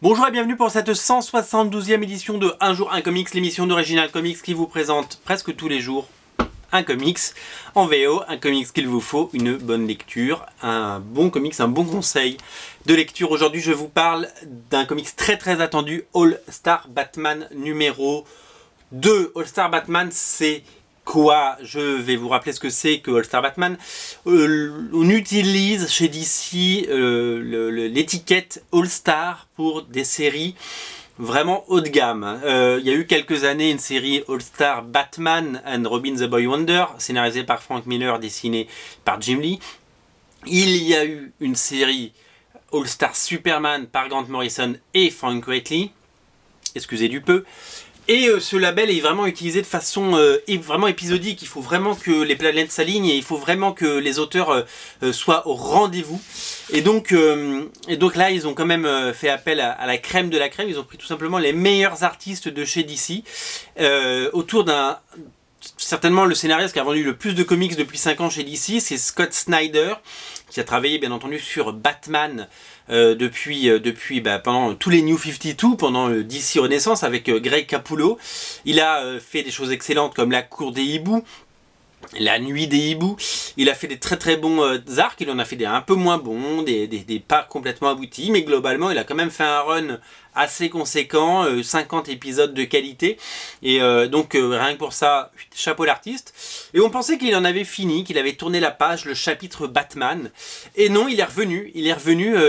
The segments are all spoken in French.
Bonjour et bienvenue pour cette 172e édition de Un jour un comics, l'émission d'Original Comics qui vous présente presque tous les jours un comics en VO, un comics qu'il vous faut, une bonne lecture, un bon comics, un bon conseil de lecture. Aujourd'hui je vous parle d'un comics très attendu, All Star Batman numéro 2. All Star Batman, c'est quoi? Je vais vous rappeler ce que c'est que All Star Batman. On utilise chez DC l'étiquette All Star pour des séries vraiment haut de gamme. Il y a eu quelques années une série All Star Batman and Robin the Boy Wonder, scénarisée par Frank Miller, dessinée par Jim Lee. Il y a eu une série All Star Superman par Grant Morrison et Frank Quitely. Excusez du peu. Et ce label est vraiment utilisé de façon vraiment épisodique. Il faut vraiment que les planètes s'alignent et il faut vraiment que les auteurs soient au rendez-vous. Et donc là, ils ont quand même fait appel à la crème de la crème. Ils ont pris tout simplement les meilleurs artistes de chez DC autour d'un... Certainement le scénariste qui a vendu le plus de comics depuis 5 ans chez DC, c'est Scott Snyder, qui a travaillé bien entendu sur Batman depuis pendant tous les New 52, pendant le DC Renaissance avec Greg Capullo. Il a fait des choses excellentes comme La Cour des Hiboux, La Nuit des Hiboux. Il a fait des très bons arcs, il en a fait des un peu moins bons, des pas complètement aboutis, mais globalement il a quand même fait un run assez conséquent, 50 épisodes de qualité, et donc rien que pour ça, chapeau l'artiste. Et on pensait qu'il en avait fini, qu'il avait tourné la page, le chapitre Batman, et non, il est revenu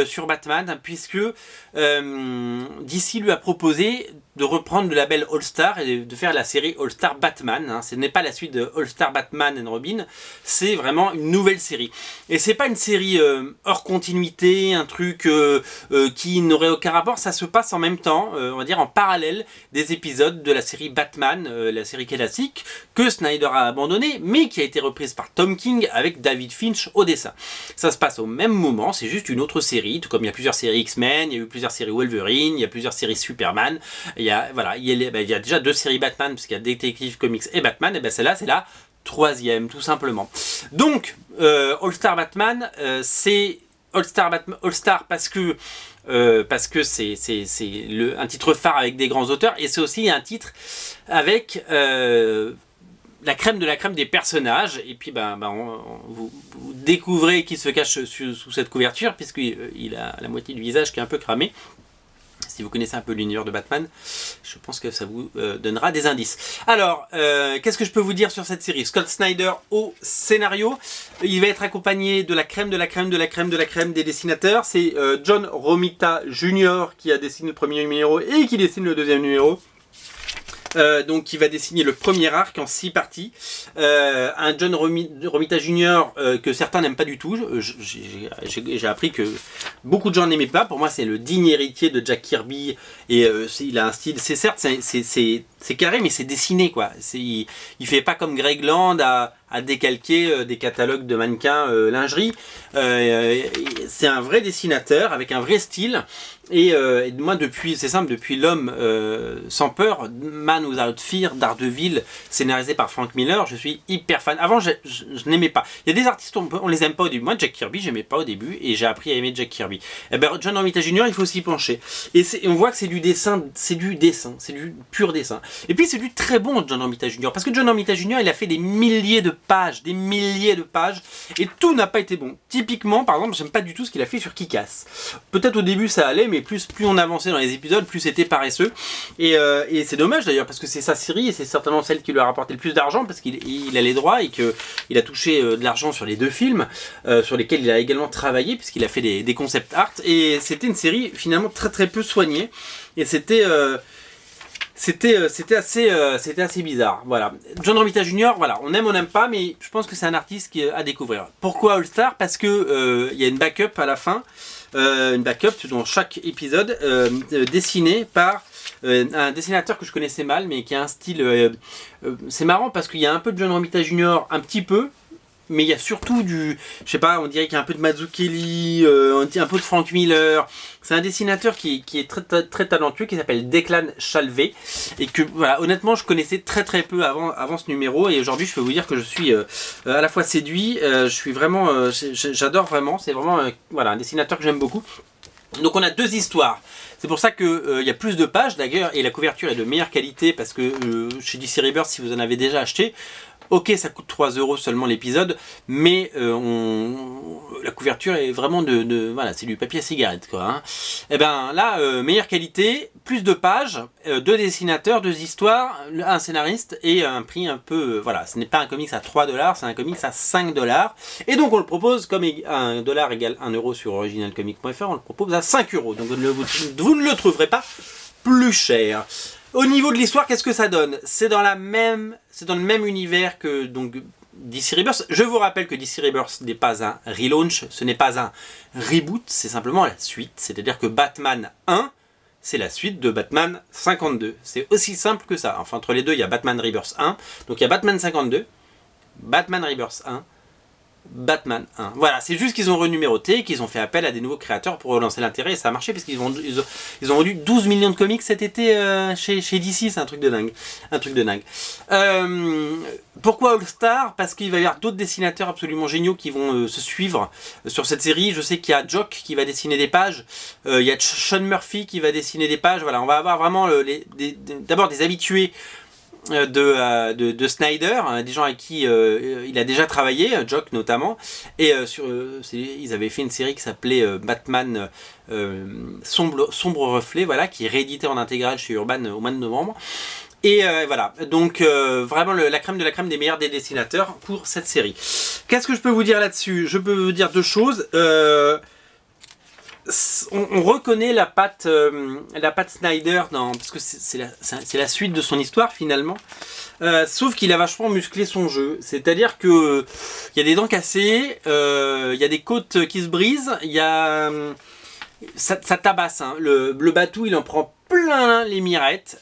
sur Batman, puisque DC lui a proposé de reprendre le label All Star et de faire la série All Star Batman. Ce n'est pas la suite de All Star Batman and Robin, c'est vraiment une nouvelle série. Et c'est pas une série hors continuité, un truc qui n'aurait aucun rapport, ça se passe en même temps, on va dire en parallèle des épisodes de la série Batman, la série classique, que Snyder a abandonné, mais qui a été reprise par Tom King avec David Finch au dessin. Ça se passe au même moment, c'est juste une autre série, tout comme il y a plusieurs séries X-Men, il y a eu plusieurs séries Wolverine, il y a plusieurs séries Superman, il y a déjà 2 séries Batman, parce qu'il y a Detective Comics et Batman, et bien celle-là c'est la 3e, tout simplement. Donc, All Star Batman, c'est All Star parce que c'est un titre phare avec des grands auteurs, et c'est aussi un titre avec la crème de la crème des personnages. Et puis vous découvrez qui se cache sous cette couverture, puisqu'il a la moitié du visage qui est un peu cramé. Si vous connaissez un peu l'univers de Batman, je pense que ça vous donnera des indices. Alors, qu'est-ce que je peux vous dire sur cette série? Scott Snyder au scénario. Il va être accompagné de la crème de la crème de la crème de la crème des dessinateurs. C'est John Romita Jr. qui a dessiné le premier numéro et qui dessine le 2e numéro. Donc il va dessiner le premier arc en 6 parties. Un John Romita Jr. Que certains n'aiment pas du tout. J'ai appris que beaucoup de gens n'aimaient pas. Pour moi c'est le digne héritier de Jack Kirby. Et il a un style, c'est certes c'est carré, mais c'est dessiné quoi. Il fait pas comme Greg Land à décalquer des catalogues de mannequins lingerie. C'est un vrai dessinateur avec un vrai style. Et moi c'est simple, depuis L'Homme sans peur, Man Without Fear, Daredevil, scénarisé par Frank Miller, je suis hyper fan. Avant je n'aimais pas. Il y a des artistes, on les aime pas au début. Moi Jack Kirby j'aimais pas au début, et j'ai appris à aimer Jack Kirby. Et John Romita Jr. il faut s'y pencher. Et on voit que c'est du dessin, c'est du pur dessin. Et puis c'est du très bon John Romita Jr. Parce que John Romita Jr. il a fait des milliers de pages, et tout n'a pas été bon. Typiquement, par exemple, j'aime pas du tout ce qu'il a fait sur Kick-Ass. Peut-être au début ça allait, mais plus on avançait dans les épisodes, plus c'était paresseux. Et c'est dommage d'ailleurs, parce que c'est sa série, et c'est certainement celle qui lui a rapporté le plus d'argent, parce qu'il a les droits, et qu'il a touché de l'argent sur les 2 films, sur lesquels il a également travaillé, puisqu'il a fait des concept art. Et c'était une série finalement très peu soignée, et c'était assez bizarre. Voilà. John Romita Jr., voilà, on aime, on n'aime pas, mais je pense que c'est un artiste à découvrir. Pourquoi All Star? Parce que y a une backup à la fin, une backup dans chaque épisode, dessinée par un dessinateur que je connaissais mal, mais qui a un style... c'est marrant parce qu'il y a un peu de John Romita Jr., un petit peu, mais il y a surtout je sais pas, on dirait qu'il y a un peu de Mazzucchelli, un peu de Frank Miller. C'est un dessinateur qui est très talentueux, qui s'appelle Declan Shalvey, et que voilà, honnêtement je connaissais très peu avant ce numéro, et aujourd'hui je peux vous dire que je suis à la fois séduit, je suis vraiment, j'adore vraiment, c'est vraiment voilà, un dessinateur que j'aime beaucoup. Donc on a 2 histoires. C'est pour ça qu'il y a plus de pages d'ailleurs, et la couverture est de meilleure qualité, parce que chez DC Rebirth, si vous en avez déjà acheté, ok, ça coûte 3 € seulement l'épisode, mais la couverture est vraiment voilà, c'est du papier à cigarette, quoi. Hein. Et ben là, meilleure qualité, plus de pages, 2 dessinateurs, 2 histoires, un scénariste et un prix un peu, voilà, ce n'est pas un comics à 3 $, c'est un comics à 5 $. Et donc on le propose, comme $1 égale 1 € sur originalcomics.fr, on le propose à 5 €. Donc vous ne le trouverez pas plus cher. Au niveau de l'histoire, qu'est-ce que ça donne? C'est dans le même univers que donc DC Rebirth. Je vous rappelle que DC Rebirth n'est pas un relaunch, ce n'est pas un reboot, c'est simplement la suite. C'est-à-dire que Batman 1, c'est la suite de Batman 52. C'est aussi simple que ça. Enfin, entre les deux, il y a Batman Rebirth 1, donc il y a Batman 52, Batman Rebirth 1, Batman 1. Voilà, c'est juste qu'ils ont renuméroté, qu'ils ont fait appel à des nouveaux créateurs pour relancer l'intérêt, et ça a marché parce qu'ils ont vendu 12 millions de comics cet été chez DC, c'est un truc de dingue. Un truc de dingue. Pourquoi All Star? Parce qu'il va y avoir d'autres dessinateurs absolument géniaux qui vont se suivre sur cette série. Je sais qu'il y a Jock qui va dessiner des pages, il y a Sean Murphy qui va dessiner des pages. Voilà, on va avoir vraiment d'abord des habitués de Snyder, des gens avec qui il a déjà travaillé, Jock notamment, et ils avaient fait une série qui s'appelait Batman Sombre Reflet, voilà, qui est réédité en intégrale chez Urban au mois de novembre. Et voilà, donc vraiment la crème de la crème des meilleurs des dessinateurs pour cette série. Qu'est-ce que je peux vous dire là-dessus? Je peux vous dire 2 choses. On reconnaît la patte Snyder parce que c'est la suite de son histoire finalement, sauf qu'il a vachement musclé son jeu, c'est-à-dire que il y a des dents cassées, il y a des côtes qui se brisent, il y a ça tabasse, hein. Le Batou il en prend plein les mirettes,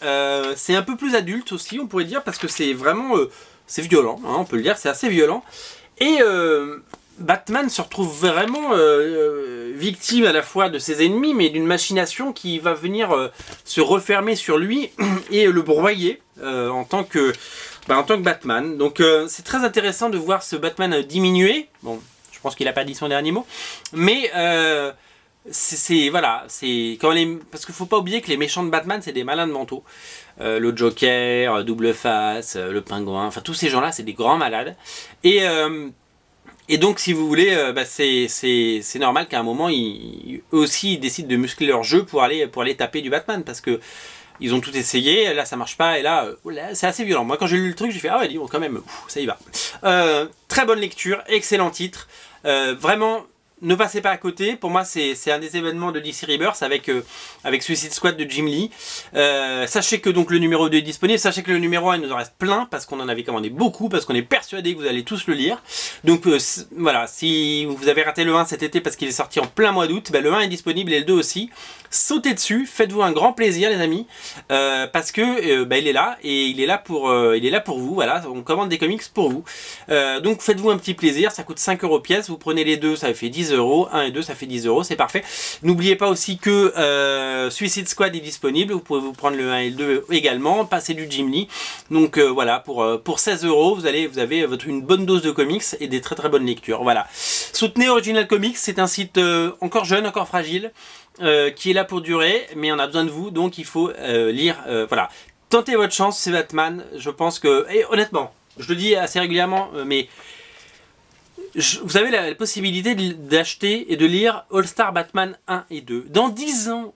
c'est un peu plus adulte aussi on pourrait dire, parce que c'est vraiment c'est violent, hein, on peut le dire, c'est assez violent, et Batman se retrouve vraiment victime à la fois de ses ennemis, mais d'une machination qui va venir se refermer sur lui et le broyer en tant que Batman. Donc c'est très intéressant de voir ce Batman diminuer. Bon, je pense qu'il n'a pas dit son dernier mot, mais voilà, parce qu'il faut pas oublier que les méchants de Batman, c'est des malins de manteau. Le Joker, Double Face, le Pingouin, enfin tous ces gens-là, c'est des grands malades. Et donc, si vous voulez, c'est normal qu'à un moment, eux aussi, ils décident de muscler leur jeu pour aller taper du Batman, parce que ils ont tout essayé, là ça marche pas, et là c'est assez violent. Moi, quand j'ai lu le truc, j'ai fait ah ouais, dis, bon, quand même, ça y va. Très bonne lecture, excellent titre, vraiment. Ne passez pas à côté, pour moi c'est un des événements de DC Rebirth avec Suicide Squad de Jim Lee. Sachez que donc le numéro 2 est disponible, sachez que le numéro 1 il nous en reste plein parce qu'on en avait commandé beaucoup, parce qu'on est persuadé que vous allez tous le lire. Donc voilà, si vous avez raté le 1 cet été parce qu'il est sorti en plein mois d'août, le 1 est disponible et le 2 aussi. Sautez dessus, faites-vous un grand plaisir les amis, parce que il est là et il est là pour vous, voilà, on commande des comics pour vous. Donc faites-vous un petit plaisir, ça coûte 5 € pièce, vous prenez les deux, ça fait 10 €, 1 et 2 ça fait 10 €, c'est parfait. N'oubliez pas aussi que Suicide Squad est disponible, vous pouvez vous prendre le 1 et le 2 également, passer du Jim Lee. Donc voilà, pour 16 €, vous avez une bonne dose de comics et des très très bonnes lectures. Voilà. Soutenez Original Comics, c'est un site encore jeune, encore fragile, qui est là pour durer, mais on a besoin de vous, donc il faut lire, voilà. Tentez votre chance, c'est Batman, je pense que, et honnêtement, je le dis assez régulièrement, mais vous avez la possibilité d'acheter et de lire All Star Batman 1 et 2. Dans 10 ans,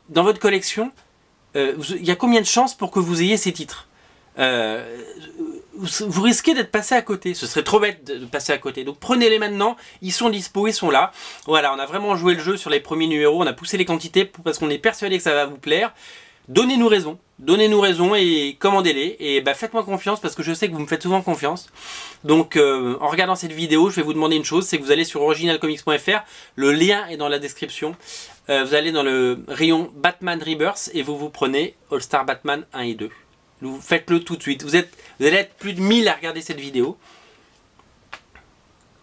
dans votre collection, il y a combien de chances pour que vous ayez ces titres? Vous risquez d'être passé à côté, ce serait trop bête de passer à côté, donc prenez-les maintenant, ils sont dispo, ils sont là. Voilà, on a vraiment joué le jeu sur les premiers numéros, on a poussé les quantités parce qu'on est persuadé que ça va vous plaire. Donnez-nous raison et commandez-les, et faites-moi confiance parce que je sais que vous me faites souvent confiance. Donc en regardant cette vidéo, je vais vous demander une chose, c'est que vous allez sur originalcomics.fr, le lien est dans la description, vous allez dans le rayon Batman Rebirth et vous prenez All Star Batman 1 et 2. Faites-le tout de suite. Vous allez être plus de 1000 à regarder cette vidéo.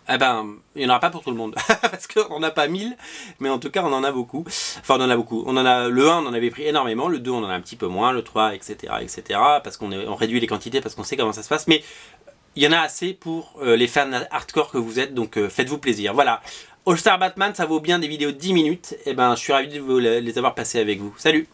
Eh ben, il n'y en aura pas pour tout le monde. Parce qu'on n'a pas 1000, mais en tout cas, on en a beaucoup. Enfin, on en a beaucoup. Le 1, on en avait pris énormément. Le 2, on en a un petit peu moins. Le 3, etc. Parce qu'on réduit les quantités, parce qu'on sait comment ça se passe. Mais il y en a assez pour les fans hardcore que vous êtes. Donc, faites-vous plaisir. Voilà. All Star Batman, ça vaut bien des vidéos de 10 minutes. Et ben, je suis ravi de les avoir passées avec vous. Salut!